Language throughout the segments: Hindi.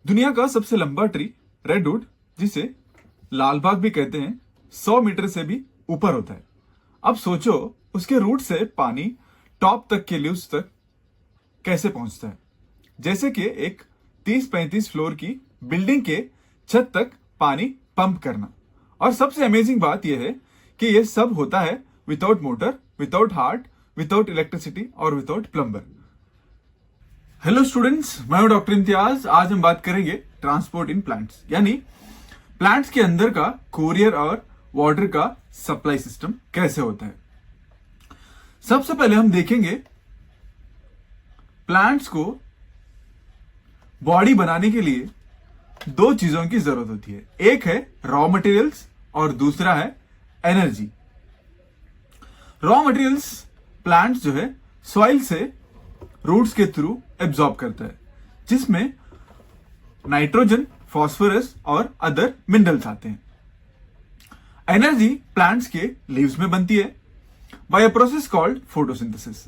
दुनिया का सबसे लंबा ट्री रेडवुड, जिसे लाल बाग भी कहते हैं, 100 मीटर से भी ऊपर होता है। अब सोचो उसके रूट से पानी टॉप तक के लीव्स तक कैसे पहुंचता है। जैसे कि एक 30-35 फ्लोर की बिल्डिंग के छत तक पानी पंप करना। और सबसे अमेजिंग बात यह है कि यह सब होता है without motor, without heart, without electricity और विदाउट प्लम्बर। हेलो स्टूडेंट्स, मैं हूं डॉक्टर इम्तियाज। आज हम बात करेंगे ट्रांसपोर्ट इन प्लांट्स, यानी प्लांट्स के अंदर का कोरियर और वाटर का सप्लाई सिस्टम कैसे होता है। सबसे पहले हम देखेंगे प्लांट्स को बॉडी बनाने के लिए दो चीजों की जरूरत होती है। एक है रॉ मटेरियल्स और दूसरा है एनर्जी। रॉ मटेरियल्स प्लांट्स जो है सॉइल से रूट्स के थ्रू एब्जॉर्ब करता है, जिसमें नाइट्रोजन, फास्फोरस और अदर मिनरल्स आते हैं। एनर्जी प्लांट्स के लीव्स में बनती है by a process called photosynthesis.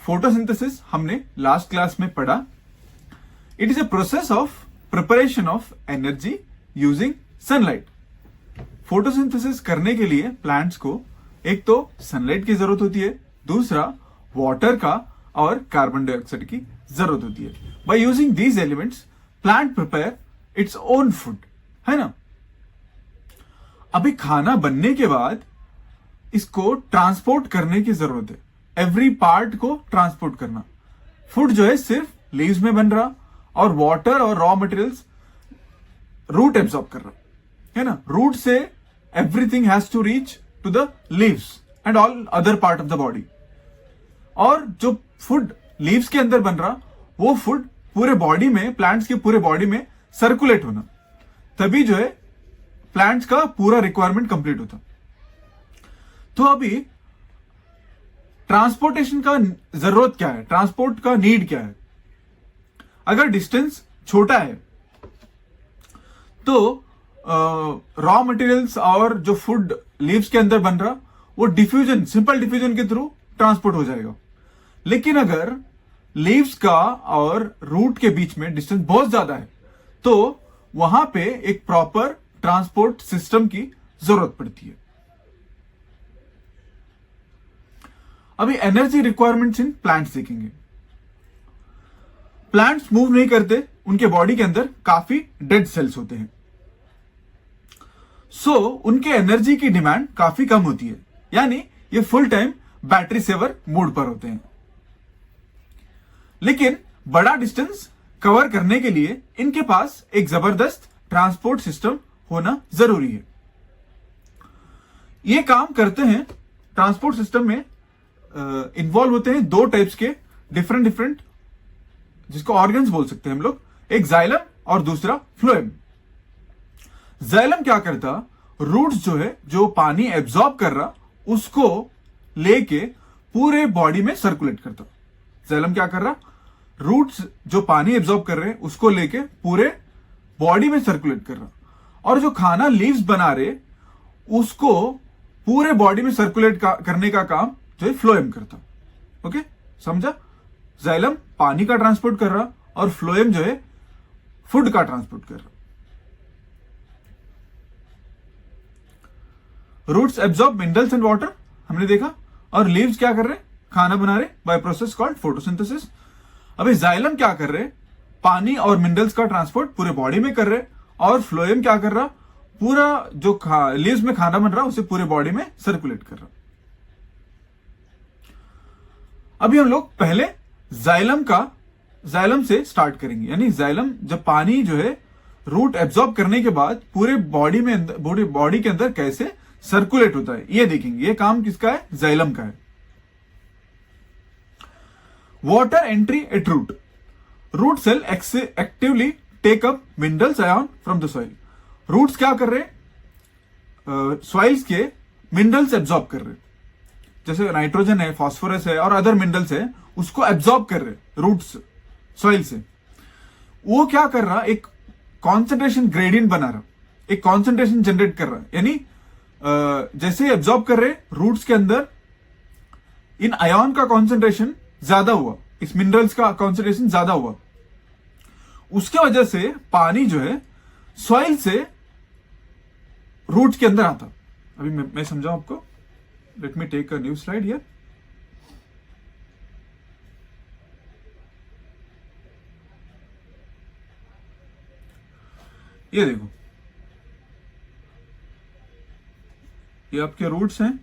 Photosynthesis हमने लास्ट क्लास में पढ़ा। It is a process of preparation of energy using sunlight. Photosynthesis करने के लिए प्लांट्स को एक तो सनलाइट की जरूरत होती है, दूसरा वाटर का और कार्बन डाइऑक्साइड की जरूरत होती है। By using these elements plant prepare its own food, है ना। अभी खाना बनने के बाद इसको ट्रांसपोर्ट करने की जरूरत है। एवरी पार्ट को ट्रांसपोर्ट करना। फूड जो है सिर्फ लीव्स में बन रहा और वाटर और रॉ मटेरियल्स रूट एब्सॉर्ब कर रहा, है ना। रूट से everything has to reach to the leaves and all other part of the body. और जो फूड लीव्स के अंदर बन रहा, वो फूड पूरे बॉडी में, प्लांट्स के पूरे बॉडी में सर्कुलेट होना, तभी जो है प्लांट्स का पूरा रिक्वायरमेंट कंप्लीट होता। तो अभी ट्रांसपोर्टेशन का जरूरत क्या है, ट्रांसपोर्ट का नीड क्या है। अगर डिस्टेंस छोटा है तो रॉ मटेरियल्स और जो फूड लीव्स के अंदर बन रहा, वो डिफ्यूजन, सिंपल डिफ्यूजन के थ्रू ट्रांसपोर्ट हो जाएगा। लेकिन अगर लीव्स का और रूट के बीच में डिस्टेंस बहुत ज्यादा है तो वहां पे एक प्रॉपर ट्रांसपोर्ट सिस्टम की जरूरत पड़ती है। अभी एनर्जी रिक्वायरमेंट्स इन प्लांट्स देखेंगे। प्लांट्स मूव नहीं करते, उनके बॉडी के अंदर काफी डेड सेल्स होते हैं। सो उनके एनर्जी की डिमांड काफी कम होती है, यानी ये full time battery saver mode पर होते हैं। लेकिन बड़ा डिस्टेंस कवर करने के लिए इनके पास एक जबरदस्त ट्रांसपोर्ट सिस्टम होना जरूरी है। ये काम करते हैं, ट्रांसपोर्ट सिस्टम में इन्वॉल्व होते हैं दो टाइप्स के डिफरेंट जिसको ऑर्गन्स बोल सकते हैं हम लोग। एक जाइलम और दूसरा फ्लोएम। जाइलम क्या करता, रूट्स जो है, जो पानी एब्जॉर्ब कर रहा, उसको लेके पूरे बॉडी में सर्कुलेट करता। जाइलम क्या कर रहा, रूट्स जो पानी एब्जॉर्ब कर रहे हैं उसको लेके पूरे बॉडी में सर्कुलेट कर रहा, और जो खाना लीव्स बना रहे उसको पूरे बॉडी में सर्कुलेट करने का काम जो है फ्लोएम करता। ओके, समझा। जाइलम पानी का ट्रांसपोर्ट कर रहा और फ्लोएम जो है फूड का ट्रांसपोर्ट कर रहा। Roots absorb minerals and water, हमने देखा, और लीव्स क्या कर रहे, खाना बना रहे बाय प्रोसेस कॉल्ड फोटोसिंथेसिस। अभी जाइलम क्या कर रहे, पानी और मिनरल्स का ट्रांसपोर्ट पूरे बॉडी में कर रहे, और फ्लोएम क्या कर रहा, पूरा जो लीव्स में खाना बन रहा उसे पूरे बॉडी में सर्कुलेट कर रहा। अभी हम लोग पहले जाइलम से स्टार्ट करेंगे, यानी जाइलम जब पानी जो है रूट एब्जॉर्ब करने के बाद पूरे बॉडी में, बॉडी के अंदर कैसे सर्कुलेट होता है, ये देखेंगे। ये काम किसका है, जाइलम का है। Water entry at root. Root cell actively take up minerals ion from the soil. Roots क्या कर रहे, सॉइल्स के मिनरल्स एब्जॉर्ब कर रहे, जैसे नाइट्रोजन है, फास्फोरस है और अदर मिनरल्स है, उसको एब्जॉर्ब कर रहे रूट्स सॉइल से। वो क्या कर रहा, एक कॉन्सेंट्रेशन ग्रेडियंट बना रहा, एक कॉन्सेंट्रेशन जनरेट कर रहा, यानी जैसे एब्जॉर्ब कर रहे रूट्स के अंदर इन आयन का कॉन्सेंट्रेशन ज्यादा हुआ, इस मिनरल्स का कॉन्सेंट्रेशन ज्यादा हुआ, उसके वजह से पानी जो है सॉइल से रूट के अंदर आता। अभी मैं समझाऊं आपको। Let me take a new slide here. ये देखो, ये आपके रूट्स हैं।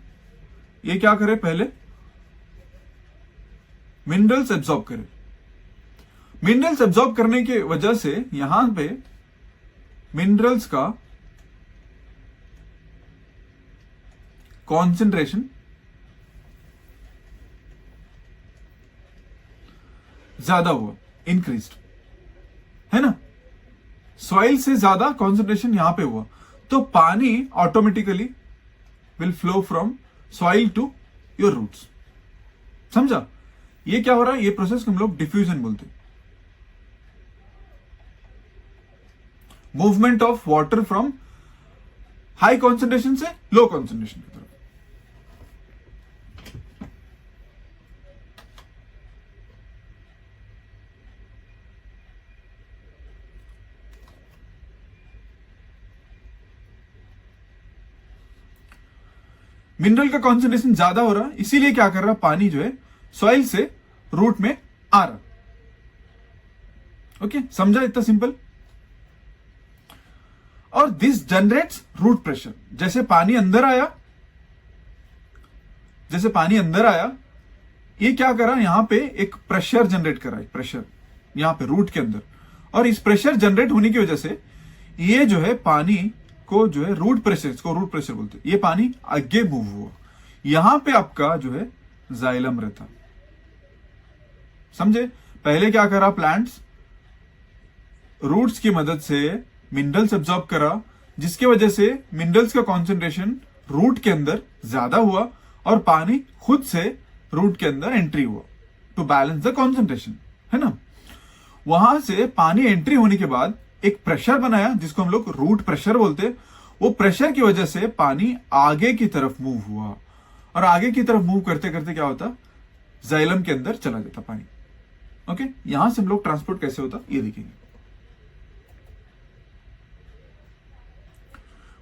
ये क्या करे, पहले मिनरल्स एब्जॉर्ब करे। मिनरल्स एब्जॉर्ब करने की वजह से यहां पे मिनरल्स का कॉन्सेंट्रेशन ज्यादा हुआ, इंक्रीज्ड, है ना। सॉइल से ज्यादा कॉन्सेंट्रेशन यहां पे हुआ, तो पानी automatically will flow from soil to your roots. समझा? ये क्या हो रहा है, ये प्रोसेस को हम लोग डिफ्यूजन बोलते हैं। Movement of water from high concentration से लो कॉन्सेंट्रेशन की तरफ। मिनरल का कॉन्सेंट्रेशन ज्यादा हो रहा है, इसीलिए क्या कर रहा, पानी जो है सॉइल से रूट में आ रहा। ओके, समझा? इतना सिंपल। और दिस जनरेट्स रूट प्रेशर। जैसे पानी अंदर आया, ये क्या करा, यहां पे एक प्रेशर जनरेट करा, एक प्रेशर यहां पे रूट के अंदर। और इस प्रेशर जनरेट होने की वजह से ये जो है पानी को जो है रूट प्रेशर, इसको रूट प्रेशर बोलते हैं, ये पानी आगे मूव हुआ। यहां पे आपका जो है जाइलम रहता। समझे? पहले क्या करा, प्लांट्स रूट्स की मदद से मिनरल्स एब्जॉर्ब करा, जिसकी वजह से मिनरल्स का कॉन्सेंट्रेशन रूट के अंदर ज्यादा हुआ और पानी खुद से रूट के अंदर एंट्री हुआ टू बैलेंस द कॉन्सेंट्रेशन, है ना। वहां से पानी एंट्री होने के बाद एक प्रेशर बनाया, जिसको हम लोग रूट प्रेशर बोलते हैं। वो प्रेशर की वजह से पानी आगे की तरफ मूव हुआ, और आगे की तरफ मूव करते करते क्या होता, जाइलम के अंदर चला जाता पानी। ओके, यहां से हम लोग ट्रांसपोर्ट कैसे होता ये देखेंगे।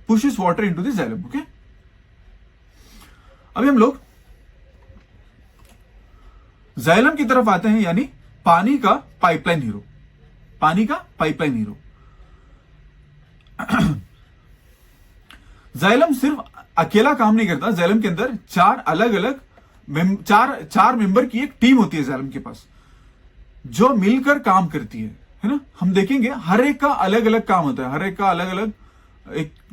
Pushes water into the xylem. Okay, अभी हम लोग जाइलम की तरफ आते हैं, यानी पानी का पाइपलाइन हीरो। पानी का पाइपलाइन हीरो जाइलम सिर्फ अकेला काम नहीं करता। जाइलम के अंदर चार अलग अलग चार मेंबर की एक टीम होती है जाइलम के पास, जो मिलकर काम करती है ना। हम देखेंगे हर एक का अलग अलग काम होता है, हर एक का अलग अलग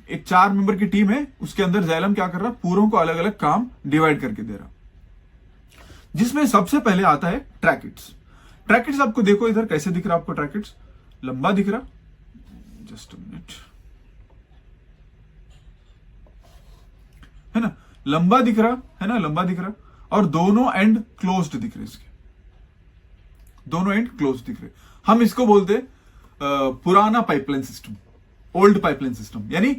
एक 4 मेंबर की टीम है, उसके अंदर जाइलम क्या कर रहा, पूरों को अलग अलग काम डिवाइड करके दे रहा। जिसमें सबसे पहले आता है ट्रैकेट्स। ट्रैकेट्स आपको देखो इधर कैसे दिख रहा, आपको ट्रैकेट्स लंबा दिख रहा, जस्ट अ मिनट, है ना, लंबा दिख रहा है ना, लंबा दिख रहा, और दोनों एंड क्लोज्ड दिख रहे, इसके दोनों एंड क्लोज दिख रहे। हम इसको बोलते पुराना pipeline system, old pipeline system. यानी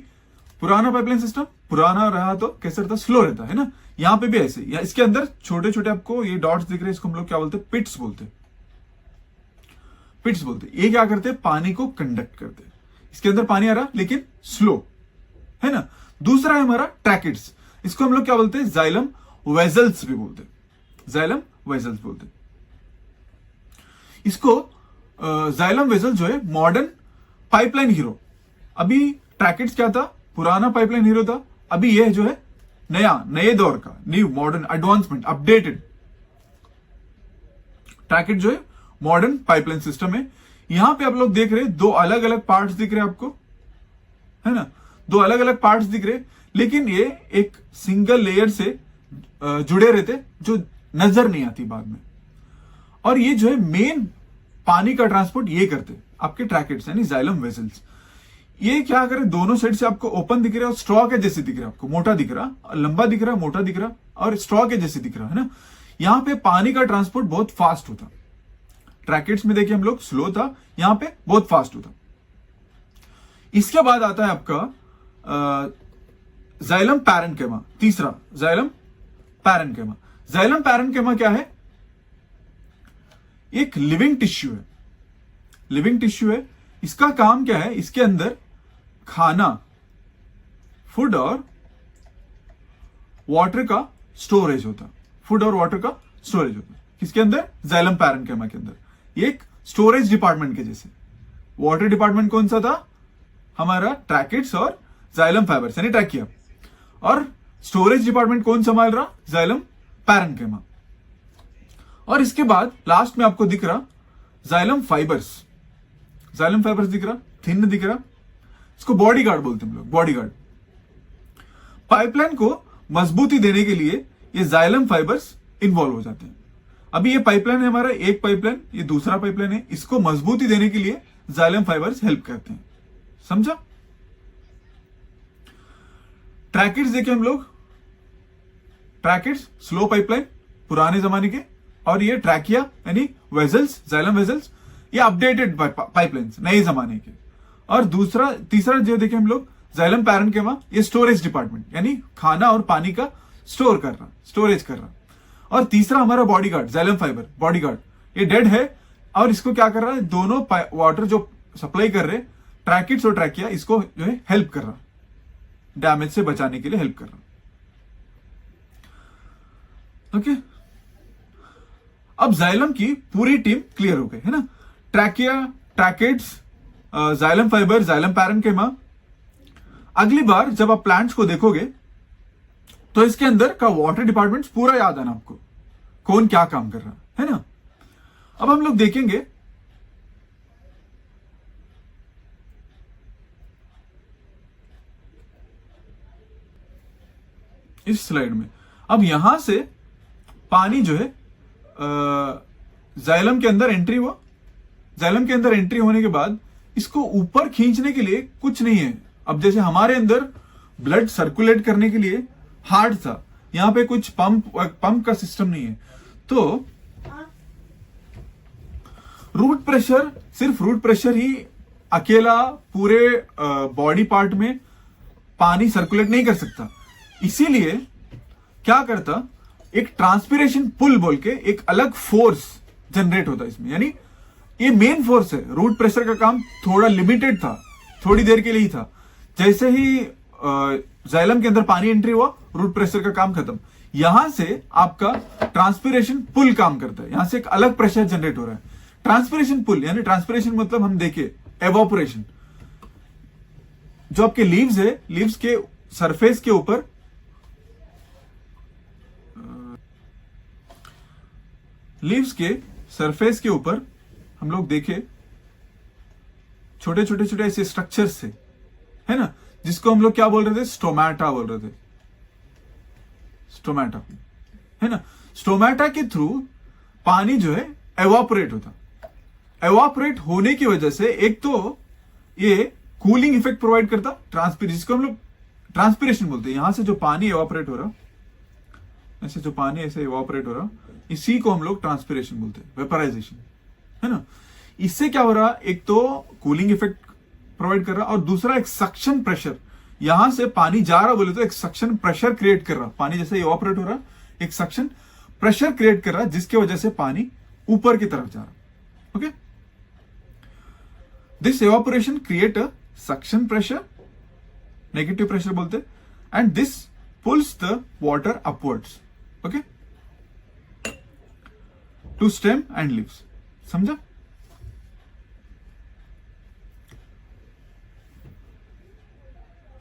पुराना पाइपलाइन सिस्टम पुराना रहा तो कैसे रहता, स्लो रहता है ना। यहां पे भी ऐसे, या इसके अंदर छोटे छोटे आपको ये डॉट्स दिख रहे हैं, इसको हम लोग क्या बोलते हैं, पिट्स बोलते हैं, पिट्स बोलते हैं। ये क्या करते हैं, पानी को कंडक्ट करते हैं। इसके अंदर पानी आ रहा लेकिन स्लो, है ना। दूसरा है हमारा ट्रैकेट्स, इसको हम लोग क्या बोलते हैं, जाइलम वेजल्स भी बोलते हैं, जाइलम वेजल्स बोलते हैं इसको। जाइलम वेजल जो है मॉडर्न पाइपलाइन हीरो। अभी ट्रैकेट्स क्या था, पुराना पाइपलाइन हीरो था। अभी यह जो है नए दौर का न्यू मॉडर्न एडवांसमेंट अपडेटेड ट्रैकेट जो है मॉडर्न पाइपलाइन सिस्टम है। यहां पे आप लोग देख रहे हैं दो अलग अलग पार्ट्स दिख रहे हैं आपको, है ना, दो अलग अलग पार्ट्स दिख रहे, लेकिन ये एक सिंगल लेयर से जुड़े रहते जो नजर नहीं आती बाद में। और ये जो है मेन पानी का ट्रांसपोर्ट ये करते आपके ट्रैकेट्स यानी जाइलम वेसल्स। ये क्या करे, दोनों साइड से आपको ओपन दिख रहा है और स्ट्रॉ के जैसे दिख रहा है, आपको मोटा दिख रहा, लंबा दिख रहा, मोटा दिख रहा और स्ट्रॉ के जैसे दिख रहा है ना। यहां पे पानी का ट्रांसपोर्ट बहुत फास्ट होता, ट्रैकेट्स में देखिए हम लोग स्लो था, यहां पे बहुत फास्ट होता। इसके बाद आता है आपका जाइलम पैरेन्केमा, तीसरा जाइलम पैरेन्केमा। जाइलम पैरेन्केमा क्या है, एक लिविंग टिश्यू है। लिविंग टिश्यू है, इसका काम क्या है, इसके अंदर खाना, फूड और वाटर का स्टोरेज होता, फूड और वाटर का स्टोरेज होता। किसके अंदर? जाइलम पैरेन्किमा के अंदर। ये एक स्टोरेज डिपार्टमेंट के जैसे। वाटर डिपार्टमेंट कौन सा था? हमारा ट्रैकिड्स और जाइलम फाइबर्स यानी ट्रैकिया। और स्टोरेज डिपार्टमेंट कौन संभाल रहा? जाइलम पैरेन्किमा। और इसके बाद लास्ट में आपको दिख रहा जाइलम फाइबर्स। जाइलम फाइबर्स दिख रहा, थिन दिख रहा, इसको बॉडी गार्ड बोलते हैं हम लोग, बॉडी गार्ड। पाइपलाइन को मजबूती देने के लिए ये जाइलम फाइबर्स इन्वॉल्व हो जाते हैं। अभी ये पाइपलाइन है हमारा, एक पाइपलाइन, ये दूसरा पाइपलाइन है, इसको मजबूती देने के लिए जाइलम फाइबर्स हेल्प करते हैं। समझा? ट्रैकिड्स देखे हम लोग, ट्रैकिड्स स्लो पाइपलाइन पुराने जमाने के, और ये ट्रैकिया यानी वेजल्स, जाइलम वेजल्स, ये अपडेटेड पाइपलाइंस नए जमाने के। और तीसरा जो देखे हम लोग जाइलम पैरेन्किमा, ये स्टोरेज डिपार्टमेंट यानी खाना और पानी का स्टोरेज कर रहा। और तीसरा हमारा body guard, xylem fibre body guard, ये डेड है और इसको क्या कर रहा है, दोनों वाटर जो सप्लाई कर रहे ट्रैकिड्स और ट्रैकिया, इसको जो है हेल्प कर रहा, डैमेज से बचाने के लिए हेल्प कर रहा। ओके, अब जाइलम की पूरी टीम क्लियर हो गई है ना। Trachea, tracheids, xylem fibre, xylem parenchyma. अगली बार जब आप प्लांट्स को देखोगे तो इसके अंदर का वाटर डिपार्टमेंट पूरा याद आना आपको, कौन क्या काम कर रहा है ना। अब हम लोग देखेंगे इस स्लाइड में। अब यहां से पानी जो है जाइलम के अंदर एंट्री हुआ। जाइलम के अंदर एंट्री होने के बाद इसको ऊपर खींचने के लिए कुछ नहीं है। अब जैसे हमारे अंदर ब्लड सर्कुलेट करने के लिए हार्ट था, यहां पे कुछ पंप का सिस्टम नहीं है, तो रूट प्रेशर, सिर्फ रूट प्रेशर ही अकेला पूरे बॉडी पार्ट में पानी सर्कुलेट नहीं कर सकता। इसीलिए क्या करता, एक ट्रांसपिरेशन पुल बोल के एक अलग फोर्स जनरेट होता इसमें। यानी ये मेन फोर्स है। रूट प्रेशर का काम थोड़ा लिमिटेड था, थोड़ी देर के लिए ही था। जैसे ही जाइलम के अंदर पानी एंट्री हुआ, रूट प्रेशर का काम खत्म। यहां से आपका ट्रांसपिरेशन पुल काम करता है, यहां से एक अलग प्रेशर जनरेट हो रहा है। ट्रांसपिरेशन पुल यानी ट्रांसपिरेशन मतलब हम देखे एवापोरेशन। जो आपके लीव्स है, लीव्स के सरफेस के ऊपर हम लोग देखे छोटे छोटे ऐसे स्ट्रक्चर्स से, है ना, जिसको हम लोग क्या बोल रहे थे, स्टोमेटा बोल रहे थे। स्टोमेटा, है ना। स्टोमेटा के थ्रू पानी जो है एवापोरेट होता। एवापोरेट होने की वजह से एक तो ये कूलिंग इफेक्ट प्रोवाइड करता, जिसको हम लोग ट्रांसपिरेशन बोलते हैं। यहां से जो पानी एवापोरेट हो रहा, ऐसे जो पानी ऐसे एवापोरेट हो रहा, इसी को हम लोग ट्रांसपिरेशन बोलते हैं, वेपराइजेशन, है ना। इससे क्या हो रहा, एक तो कूलिंग इफेक्ट प्रोवाइड कर रहा, और दूसरा एक सक्शन प्रेशर, यहां से पानी जा रहा बोले तो एक सक्शन प्रेशर क्रिएट कर रहा। पानी जैसे इवापोरेट हो रहा, एक सक्शन प्रेशर क्रिएट कर रहा, जिसकी वजह से पानी ऊपर की तरफ जा रहा। Okay, this evaporation create a suction pressure, negative pressure बोलते, and this pulls the water upwards, okay, to stem and leaves. समझा?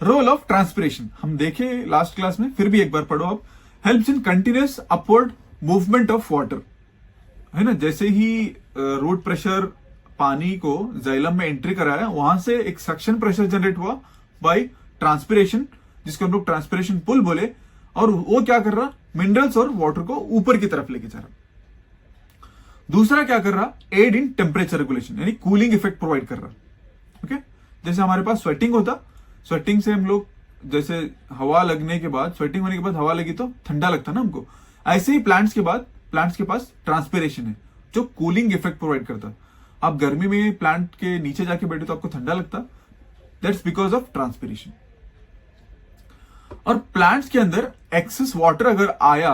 रोल ऑफ ट्रांसपिरेशन हम देखे लास्ट क्लास में, फिर भी एक बार पढ़ो आप। Helps in continuous upward movement of water, है ना। जैसे ही रूट प्रेशर पानी को जाइलम में एंट्री कराया, वहां से एक सक्शन प्रेशर जनरेट हुआ बाय ट्रांसपिरेशन, जिसको हम लोग ट्रांसपिरेशन पुल बोले, और वो क्या कर रहा, मिनरल्स और वाटर को ऊपर की तरफ लेके जा रहा। दूसरा क्या कर रहा, एड इन टेम्परेचर रेगुलेशन, यानी कूलिंग इफेक्ट प्रोवाइड कर रहा। ओके, जैसे हमारे पास स्वेटिंग होता, स्वेटिंग से हम लोग जैसे हवा लगने के बाद, स्वेटिंग होने के बाद हवा लगी तो ठंडा लगता ना हमको, ऐसे ही प्लांट्स के पास ट्रांसपिरेशन है जो कूलिंग इफेक्ट प्रोवाइड करता। आप गर्मी में प्लांट के नीचे जाके बैठे तो आपको ठंडा लगता, दैट्स बिकॉज ऑफ ट्रांसपिरेशन। और प्लांट्स के अंदर एक्सेस वाटर अगर आया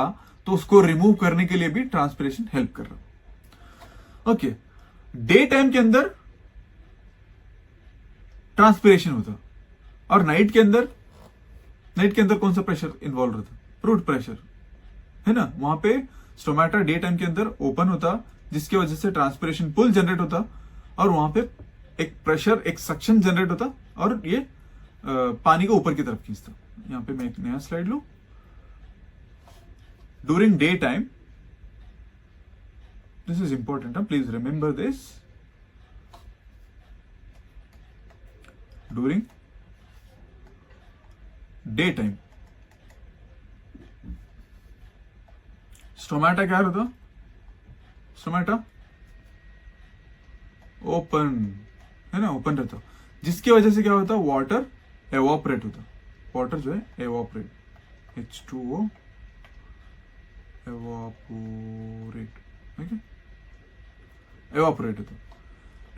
तो उसको रिमूव करने के लिए भी ट्रांसपिरेशन हेल्प कर रहा। ओके, डे टाइम के अंदर ट्रांसपिरेशन होता। और नाइट के अंदर कौन सा प्रेशर इन्वॉल्व रहता? फ्रूट प्रेशर, है ना। वहां पे स्टोमेटा डे टाइम के अंदर ओपन होता, जिसकी वजह से ट्रांसपिरेशन पुल जनरेट होता, और वहां पे एक प्रेशर, एक सक्शन जनरेट होता, और ये पानी को ऊपर की तरफ खींचता। यहां पे मैं एक नया स्लाइड लू। During day time, this is important, please remember this. During day time stomata क्या होता? स्टोमेटा ओपन, है ना, ओपन रहता, जिसकी वजह से क्या होता? वाटर एवापोरेट होता। वाटर जो है evaporate, H2O evaporate, okay, evaporate होता।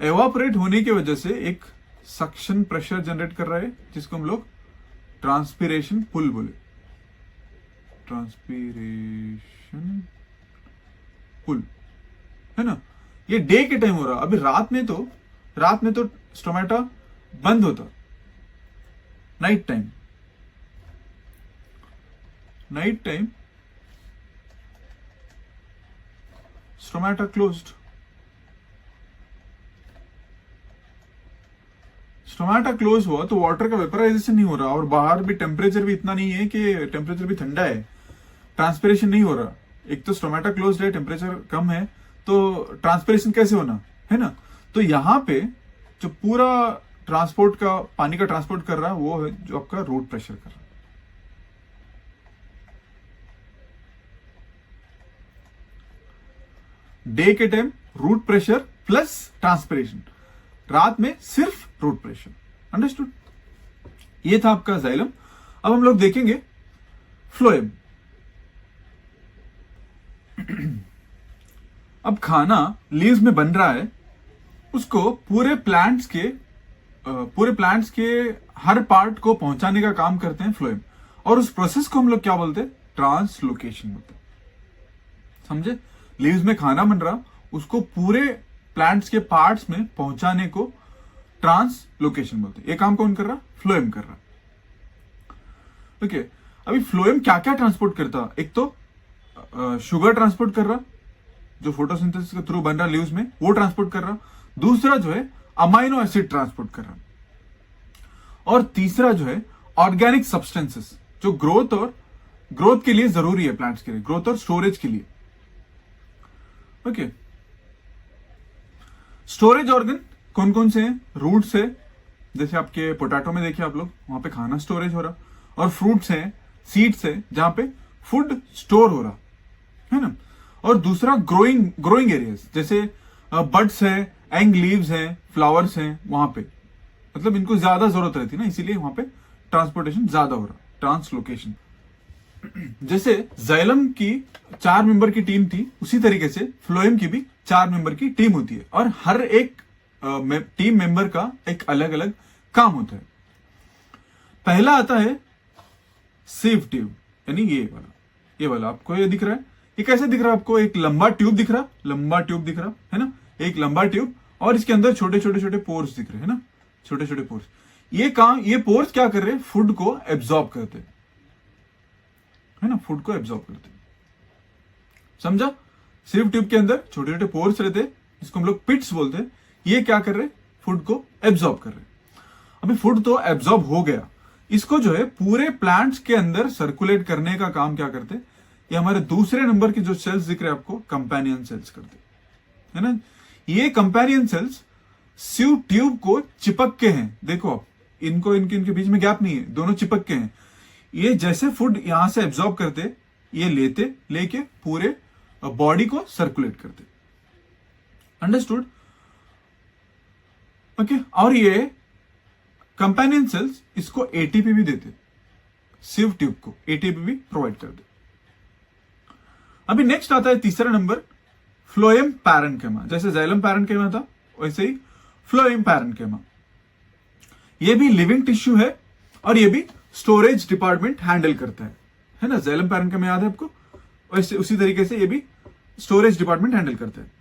एवापोरेट होने की वजह से एक सक्शन प्रेशर जनरेट कर रहा है, जिसको हम लोग ट्रांसपिरेशन पुल बोले। ट्रांसपिरेशन पुल, है ना। ये डे के टाइम हो रहा। अभी रात में तो स्टोमेटा बंद होता। Night time stomata closed. Stomata close हुआ तो वाटर का वेपराइजेशन नहीं हो रहा, और बाहर भी टेम्परेचर भी इतना नहीं है कि टेम्परेचर भी ठंडा है, ट्रांसपिरेशन नहीं हो रहा। एक तो स्टोमेटा क्लोज्ड है, टेम्परेचर कम है, तो ट्रांसपिरेशन कैसे होना, है ना। तो यहां पे जो पूरा ट्रांसपोर्ट का, पानी का ट्रांसपोर्ट कर रहा है, वो है जो आपका रूट प्रेशर कर रहा है। डे के time root pressure plus transpiration, रात में सिर्फ रूट प्रेशर। अंडरस्टूड? ये था आपका जाइलम। अब हम लोग देखेंगे फ्लोएम। अब खाना लीव्स में बन रहा है, उसको पूरे प्लांट्स के हर पार्ट को पहुंचाने का काम करते हैं फ्लोएम, और उस प्रोसेस को हम लोग क्या बोलते हैं? ट्रांसलोकेशन बोलते हैं। समझे? लीव्स में खाना बन रहा, उसको पूरे प्लांट्स के पार्ट्स में पहुंचाने को ट्रांसलोकेशन बोलते हैं। ये काम कौन कर रहा? फ्लोएम कर रहा। ओके, अभी फ्लोएम क्या क्या ट्रांसपोर्ट करता? एक तो शुगर ट्रांसपोर्ट कर रहा, जो फोटोसिंथेसिस के थ्रू बन रहा लीव्स में, वो ट्रांसपोर्ट कर रहा। दूसरा जो है अमाइनो एसिड ट्रांसपोर्ट कर रहा, और तीसरा जो है ऑर्गेनिक सब्सटेंसेस, जो ग्रोथ के लिए जरूरी है, प्लांट्स के लिए ग्रोथ और स्टोरेज के लिए। ओके, स्टोरेज ऑर्गन कौन कौन से हैं? रूट्स है, जैसे आपके पोटैटो में देखिए आप लोग, वहां पे खाना स्टोरेज हो रहा, और फ्रूट्स हैं, सीड्स है, जहां पे फूड स्टोर हो रहा, है ना। और दूसरा ग्रोइंग एरियाज, जैसे बड्स है, एंग लीव्स है, फ्लावर्स हैं, वहां पे मतलब इनको ज्यादा जरूरत रहती है ना, इसीलिए वहां पे ट्रांसपोर्टेशन ज्यादा हो रहा, ट्रांसलोकेशन। जैसे जाइलम की 4 मेंबर की टीम थी, उसी तरीके से फ्लोएम की भी 4 मेंबर की टीम होती है, और हर एक टीम मेंबर का एक अलग अलग काम होता है। पहला आता है सीव ट्यूब, यानी ये वाला आपको ये दिख रहा है। ये कैसे दिख रहा है आपको? एक लंबा ट्यूब दिख रहा, है ना, एक लंबा ट्यूब, और इसके अंदर छोटे छोटे पोर्स दिख रहे हैं ना, छोटे छोटे पोर्स। ये पोर्स क्या कर रहे हैं? फूड को एब्जॉर्ब करते हैं, है ना, फूड को एब्जॉर्ब करते हैं। समझा? सिर्फ ट्यूब के अंदर छोटे छोटे पोर्स रहते हैं, जिसको हम लोग पिट्स बोलते हैं। ये क्या कर रहे हैं? फूड को एब्जॉर्ब कर रहे हैं। अभी फूड तो एब्जॉर्ब हो गया, इसको जो है पूरे प्लांट्स के अंदर सर्कुलेट करने का काम क्या करते हैं? ये हमारे दूसरे नंबर की जो सेल्स दिख रहे हैं आपको, कंपेनियन सेल्स करते हैं, है ना। ये कंपेनियन सेल्स सिव ट्यूब को चिपक के हैं, देखो आप, इनके बीच में गैप नहीं है, दोनों चिपक के हैं। ये जैसे फूड यहां से एब्जॉर्ब करते, ये लेके पूरे बॉडी को सर्कुलेट करते। अंडरस्टूड? ओके, और ये कंपेनियन सेल्स इसको एटीपी भी देते, सिव ट्यूब को एटीपी भी प्रोवाइड करते। अभी नेक्स्ट आता है तीसरा नंबर, फ्लोएम पैरेन्किमा। जैसे जाइलम पैरेन्किमा था, वैसे ही फ्लोएम पैरेन्किमा। ये भी लिविंग टिश्यू है, और ये भी स्टोरेज डिपार्टमेंट हैंडल करता है ना। जाइलम पैरेन्किमा याद है आपको? वैसे उसी तरीके से ये भी स्टोरेज डिपार्टमेंट हैंडल करता है,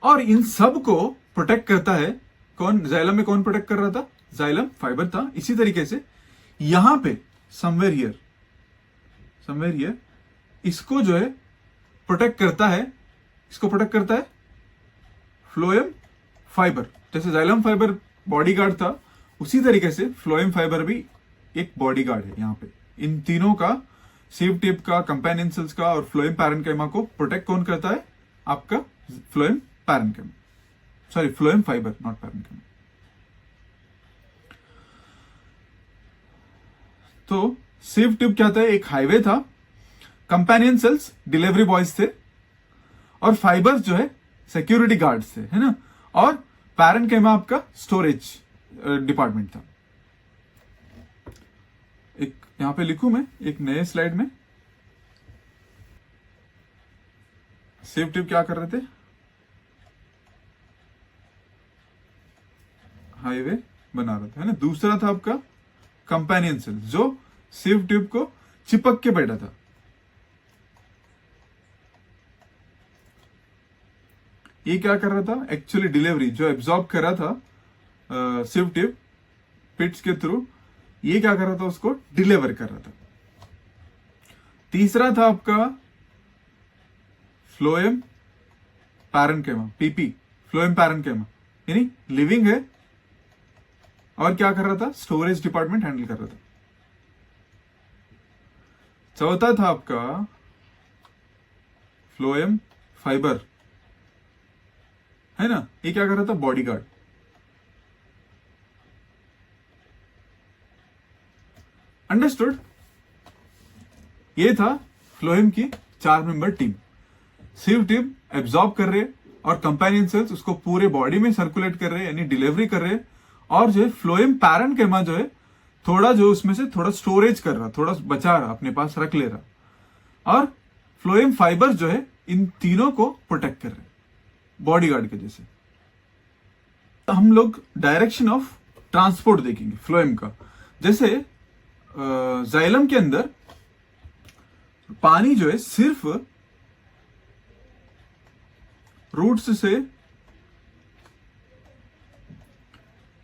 और इन सब को प्रोटेक्ट करता है कौन जाइलम में कौन प्रोटेक्ट कर रहा था? जाइलम फाइबर था। इसी तरीके से यहां पे समवेयर हियर इसको जो है प्रोटेक्ट करता है, इसको प्रोटेक्ट करता है फ्लोएम फाइबर। जैसे जाइलम फाइबर बॉडीगार्ड था, उसी तरीके से फ्लोएम फाइबर भी एक बॉडीगार्ड है। यहां पे इन तीनों का, सिव टिप का, कंपेनियन सेल्स का और फ्लोएम पैरेन्काइमा को प्रोटेक्ट कौन करता है? आपका phloem parenchyma, sorry phloem fibre, not parenchyma. तो सिव ट्यूब क्या था? एक हाईवे था, कंपेनियन सेल्स डिलीवरी बॉयज थे और फाइबर्स जो है सिक्योरिटी गार्ड्स थे, है ना। और पैरेन्काइमा आपका स्टोरेज डिपार्टमेंट था। एक यहां पे लिखूं मैं एक नए स्लाइड में, सिव ट्यूब क्या कर रहे थे? हाईवे बना रहा था, है ना। दूसरा था आपका कंपेनियन सेल जो सिव ट्यूब को चिपक के बैठा था। ये क्या कर रहा था? एक्चुअली डिलीवरी जो एब्जॉर्ब कर रहा था सिव ट्यूब पिट्स के थ्रू, ये क्या कर रहा था? उसको डिलीवर कर रहा था। तीसरा था आपका phloem parenchyma, PP, phloem parenchyma, यानी लिविंग है और क्या कर रहा था? स्टोरेज डिपार्टमेंट हैंडल कर रहा था। चौथा था आपका फ्लोएम फाइबर, है ना। ये क्या कर रहा था? बॉडीगार्ड। अंडरस्टूड? ये था फ्लोएम की 4 मेंबर टीम। सिव ट्यूब एब्जॉर्ब कर रहे और कंपेनियन सेल्स उसको पूरे बॉडी में सर्कुलेट कर रहे, यानी डिलीवरी कर रहे, और जो है फ्लोएम पैरेन्काइमा जो है थोड़ा जो उसमें से थोड़ा स्टोरेज कर रहा, थोड़ा बचा रहा, अपने पास रख ले रहा, और फ्लोएम फाइबर्स जो है इन तीनों को प्रोटेक्ट कर रहे बॉडीगार्ड के जैसे। तो हम लोग डायरेक्शन ऑफ ट्रांसपोर्ट देखेंगे फ्लोएम का। जैसे जाइलम के अंदर पानी जो है सिर्फ रूट्स से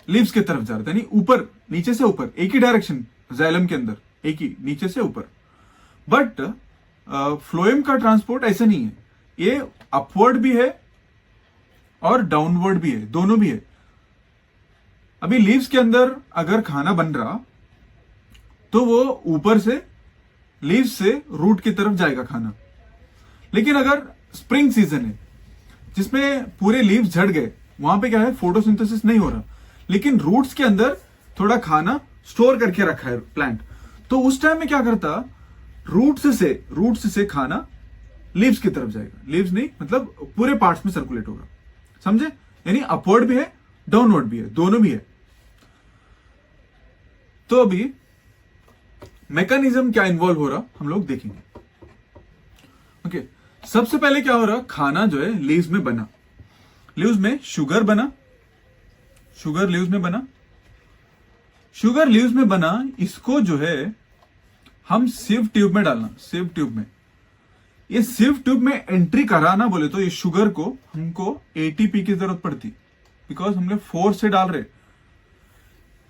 लीव्स की तरफ जा रहा था, यानी ऊपर, नीचे से ऊपर, एक ही डायरेक्शन जाइलम के अंदर, एक ही, नीचे से ऊपर। बट फ्लोएम का ट्रांसपोर्ट ऐसा नहीं है, ये अपवर्ड भी है और डाउनवर्ड भी है, दोनों भी है। अभी लीव्स के अंदर अगर खाना बन रहा तो वो ऊपर से लीव्स से रूट की तरफ जाएगा खाना। लेकिन अगर स्प्रिंग सीजन है जिसमें पूरे लीव्स झड़ गए, वहां पे क्या है? फोटोसिंथेसिस नहीं हो रहा, लेकिन रूट्स के अंदर थोड़ा खाना स्टोर करके रखा है प्लांट। तो उस टाइम में क्या करता? रूट्स से खाना लीव्स की तरफ जाएगा। लीव्स नहीं, मतलब पूरे पार्ट्स में सर्कुलेट होगा, समझे? यानी अपवर्ड भी है, डाउनवर्ड भी है, दोनों भी है। तो अभी मैकेनिज्म क्या इन्वॉल्व हो रहा हम लोग देखेंगे। ओके, सबसे पहले क्या हो रहा? खाना जो है लीव्स में बना, लीव्स में शुगर बना, शुगर लीव्स में बना, शुगर लीव्स में बना। इसको जो है हम सिव ट्यूब में डालना, सिव ट्यूब में। ये सिव ट्यूब में एंट्री कराना बोले तो ये शुगर को हमको एटीपी की जरूरत पड़ती, बिकॉज हमने फोर्स से डाल रहे।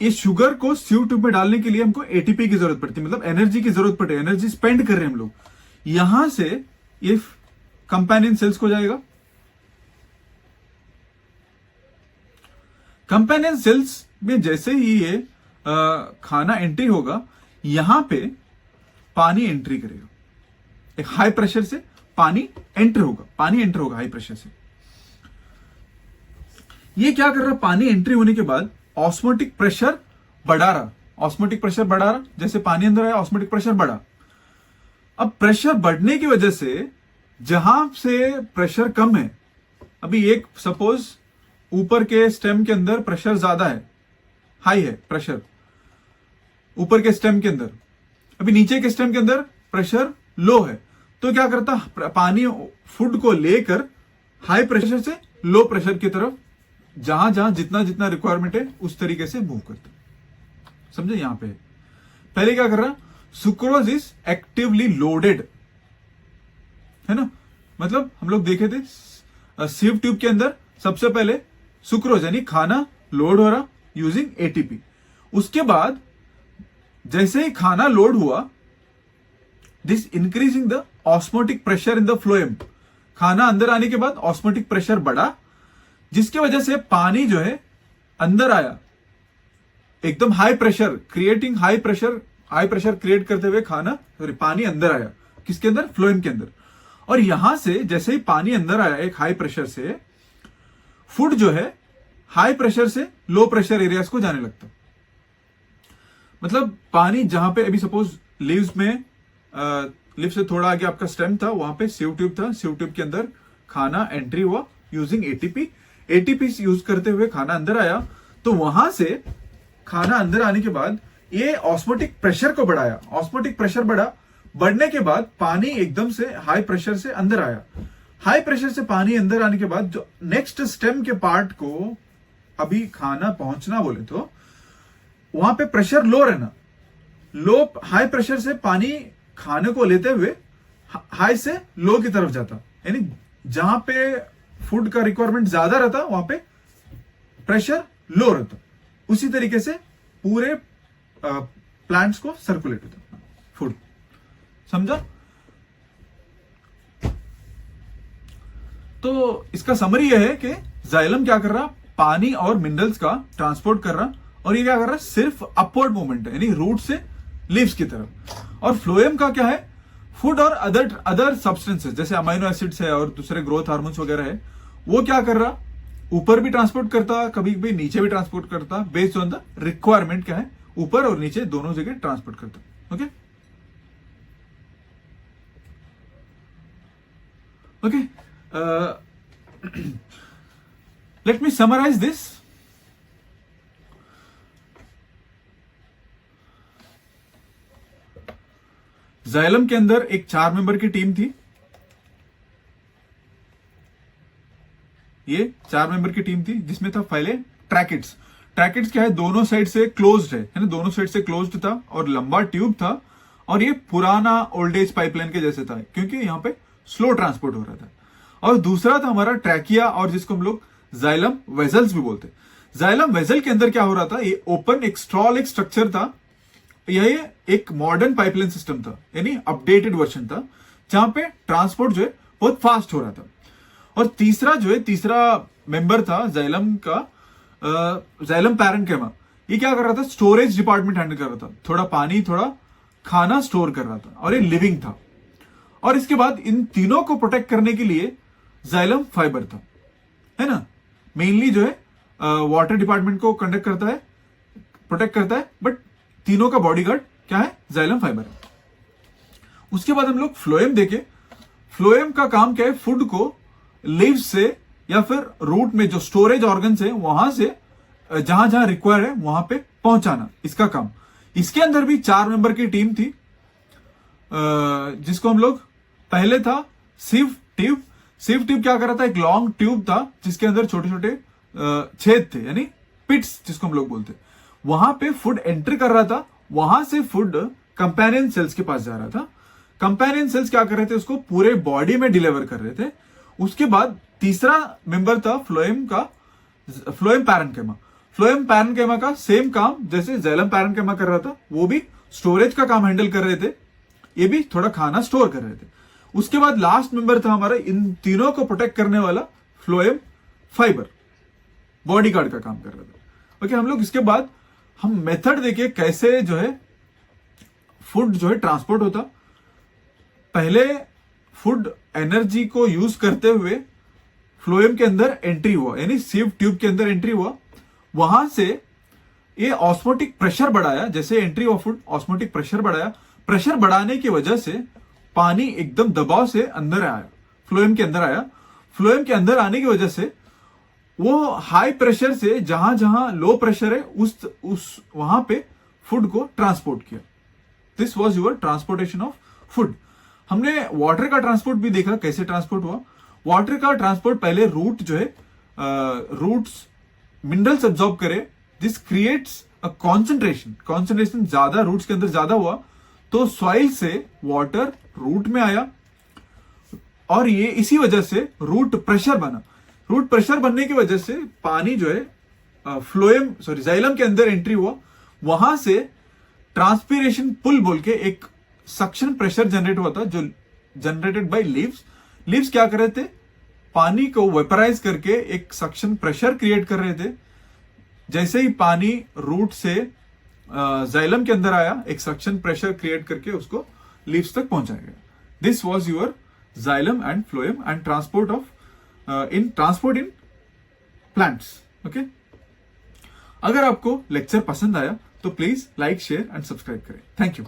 इस शुगर को सिव ट्यूब में डालने के लिए हमको एटीपी की जरूरत पड़ती, मतलब एनर्जी की जरूरत पड़े, एनर्जी स्पेंड कर रहे हैं हम लोग। यहां से ये कंपेनियन सेल्स को जाएगा, कंपेनियन सेल्स में जैसे ही ये खाना एंट्री होगा, यहां पे पानी एंट्री करेगा। एक हाई प्रेशर से पानी एंटर होगा हाई प्रेशर से। ये क्या कर रहा? पानी एंट्री होने के बाद ऑस्मोटिक प्रेशर बढ़ा रहा, जैसे पानी अंदर आया ऑस्मोटिक प्रेशर बढ़ा। अब प्रेशर बढ़ने की वजह से जहां से प्रेशर कम है, अभी एक सपोज ऊपर के स्टेम के अंदर प्रेशर ज्यादा है, हाई है प्रेशर ऊपर के स्टेम के अंदर, अभी नीचे के स्टेम के अंदर प्रेशर लो है, तो क्या करता? पानी फूड को लेकर हाई प्रेशर से लो प्रेशर की तरफ, जहां जहां जितना रिक्वायरमेंट है उस तरीके से मूव करता। समझे? यहां पे पहले क्या कर रहा? सुक्रोज इज एक्टिवली लोडेड, है ना। मतलब हम लोग देखे थे सिव ट्यूब के अंदर सबसे पहले सुक्रोज यानी खाना लोड हो रहा यूजिंग एटीपी। उसके बाद जैसे ही खाना लोड हुआ, this increasing the osmotic pressure in the phloem. खाना अंदर आने के बाद ऑस्मोटिक प्रेशर बढ़ा, जिसकी वजह से पानी जो है अंदर आया, एकदम high pressure creating high pressure create करते हुए पानी अंदर आया। किसके अंदर? फ्लोएम के अंदर। और यहां से जैसे ही पानी अंदर आया एक हाई प्रेशर से, फूड जो है हाई प्रेशर से लो प्रेशर एरियाज को जाने लगता। मतलब पानी जहां पे अभी सपोज लीव्स में लिव से थोड़ा आगे आपका स्टेम था, वहां पे सीव ट्यूब था, सीव ट्यूब के अंदर खाना एंट्री हुआ यूजिंग एटीपी। एटीपी यूज करते हुए खाना अंदर आया, तो वहां से खाना अंदर आने के बाद ये ऑस्मोटिक प्रेशर को बढ़ाया। ऑस्मोटिक प्रेशर बढ़ने के बाद पानी एकदम से हाई प्रेशर से अंदर आया। हाई प्रेशर से पानी अंदर आने के बाद जो नेक्स्ट स्टेम के पार्ट को अभी खाना पहुंचना बोले तो वहां पे प्रेशर लो रहना। हाई प्रेशर से पानी खाने को लेते हुए हाई से लो की तरफ जाता, यानी जहां पे फूड का रिक्वायरमेंट ज्यादा रहता वहां पे प्रेशर लो रहता। उसी तरीके से पूरे प्लांट्स को सर्कुलेट होता फूड। समझा? तो इसका समरी यह है कि जाइलम क्या कर रहा, पानी और मिनरल्स का ट्रांसपोर्ट कर रहा, और ये क्या कर रहा, सिर्फ अपवर्ड मूवमेंट है, यानी रूट से लीव्स की तरफ। और फ्लोएम का क्या है, फूड और अदर सब्सटेंसेस जैसे अमाइनो एसिड्स है और दूसरे ग्रोथ हार्मोन्स वगैरह है, वो क्या कर रहा, ऊपर भी ट्रांसपोर्ट करता, कभी कभी नीचे भी ट्रांसपोर्ट करता, बेस्ड ऑन द रिक्वायरमेंट क्या है, ऊपर और नीचे दोनों जगह ट्रांसपोर्ट करता। Okay okay, let me summarize this. Xylem के अंदर एक 4 मेंबर की टीम थी। ये 4 मेंबर की टीम थी जिसमें था पहले ट्रैकेट्स। ट्रैकेट्स क्या है, दोनों साइड से क्लोज्ड है ना, दोनों साइड से क्लोज्ड था और लंबा ट्यूब था, और ये पुराना ओल्ड एज पाइपलाइन के जैसे था क्योंकि यहां पे स्लो ट्रांसपोर्ट हो रहा था। और दूसरा था हमारा ट्रैकिया, और जिसको हम लोग जाइलम वेजल्स भी बोलते हैं। जाइलम वेजल के अंदर क्या हो रहा था, ये ओपन एक स्ट्रॉल एक स्ट्रक्चर था, यह एक मॉडर्न पाइपलाइन सिस्टम था, यानी अपडेटेड वर्जन था, जहां पे ट्रांसपोर्ट जो है बहुत फास्ट हो रहा था। और तीसरा मेंबर था जाइलम का, जाइलम पैरेन्केमा। ये क्या कर रहा था, स्टोरेज डिपार्टमेंट हैंडल कर रहा था, थोड़ा पानी थोड़ा खाना स्टोर कर रहा था, और ये लिविंग था। और इसके बाद इन तीनों को प्रोटेक्ट करने के लिए जाइलम फाइबर था, है ना, मेनली जो है वाटर डिपार्टमेंट को कंडक्ट करता है, प्रोटेक्ट करता है, बट तीनों का बॉडीगार्ड क्या है, जाइलम फाइबर है। उसके बाद हम लोग फ्लोएम देखे। फ्लोएम का काम क्या है, फूड को लीव्स से या फिर रूट में जो स्टोरेज ऑर्गन्स है वहां से जहां जहां रिक्वायर है वहां पे पहुंचाना, इसका काम। इसके अंदर भी 4 मेंबर की टीम थी, जिसको हम लोग पहले था सिव ट्यूब। सिव ट्यूब क्या कर रहा था, एक लॉन्ग ट्यूब था जिसके अंदर छोटे छोटे छेद थे, यानी पिट्स जिसको हम लोग बोलते। वहां पे फूड एंटर कर रहा था, वहां से फूड कंपेनियन सेल्स के पास जा रहा था। कंपेनियन सेल्स क्या कर रहे थे, उसको पूरे बॉडी में डिलीवर कर रहे थे। उसके बाद तीसरा मेंबर था फ्लोएम का, फ्लोएम पैरेन्केमा। फ्लोएम पैरेन्केमा का सेम काम जैसे जाइलम पैरेन्केमा कर रहा था, वो भी स्टोरेज का काम हैंडल कर रहे थे, ये भी थोड़ा खाना स्टोर कर रहे थे। उसके बाद लास्ट मेंबर था हमारा इन तीनों को प्रोटेक्ट करने वाला फ्लोएम फाइबर, बॉडीगार्ड का काम कर रहा था। ओके, हम लोग इसके बाद हम मेथड देखिए कैसे जो है फूड जो है ट्रांसपोर्ट होता। पहले फूड एनर्जी को यूज करते हुए फ्लोएम के अंदर एंट्री हुआ, यानी सिव ट्यूब के अंदर एंट्री हुआ, वहां से ये ऑस्मोटिक प्रेशर बढ़ाया। जैसे एंट्री हुआ फूड, ऑस्मोटिक प्रेशर बढ़ाया, प्रेशर बढ़ाने की वजह से पानी एकदम दबाव से अंदर आया, फ्लोएम के अंदर आया। फ्लोएम के अंदर आने की वजह से वो हाई प्रेशर से जहां जहां लो प्रेशर है उस वहां पे फूड को ट्रांसपोर्ट किया। This was your transportation of food. हमने वाटर का ट्रांसपोर्ट भी देखा, कैसे ट्रांसपोर्ट हुआ। वाटर का ट्रांसपोर्ट पहले रूट जो है, रूट्स मिनरल्स एब्जॉर्ब करे, दिस क्रिएट्स अ कॉन्सेंट्रेशन ज्यादा रूट्स के अंदर ज्यादा हुआ, तो सॉइल से वाटर रूट में आया, और ये इसी वजह से रूट प्रेशर बना। रूट प्रेशर बनने की वजह से पानी जो है जाइलम के अंदर एंट्री हुआ, वहां से ट्रांसपीरेशन पुल बोल के एक सक्शन प्रेशर जनरेट हुआ था जो जनरेटेड बाय लीव्स। लीव्स क्या कर रहे थे, पानी को वेपराइज करके एक सक्शन प्रेशर क्रिएट कर रहे थे। जैसे ही पानी रूट से जाइलम के अंदर आया, एक सक्शन प्रेशर क्रिएट करके उसको लीव्स तक पहुंचाया गया। This was your xylem and phloem and transport in plants. Okay, अगर आपको लेक्चर पसंद आया तो please like, share and subscribe करें। Thank you.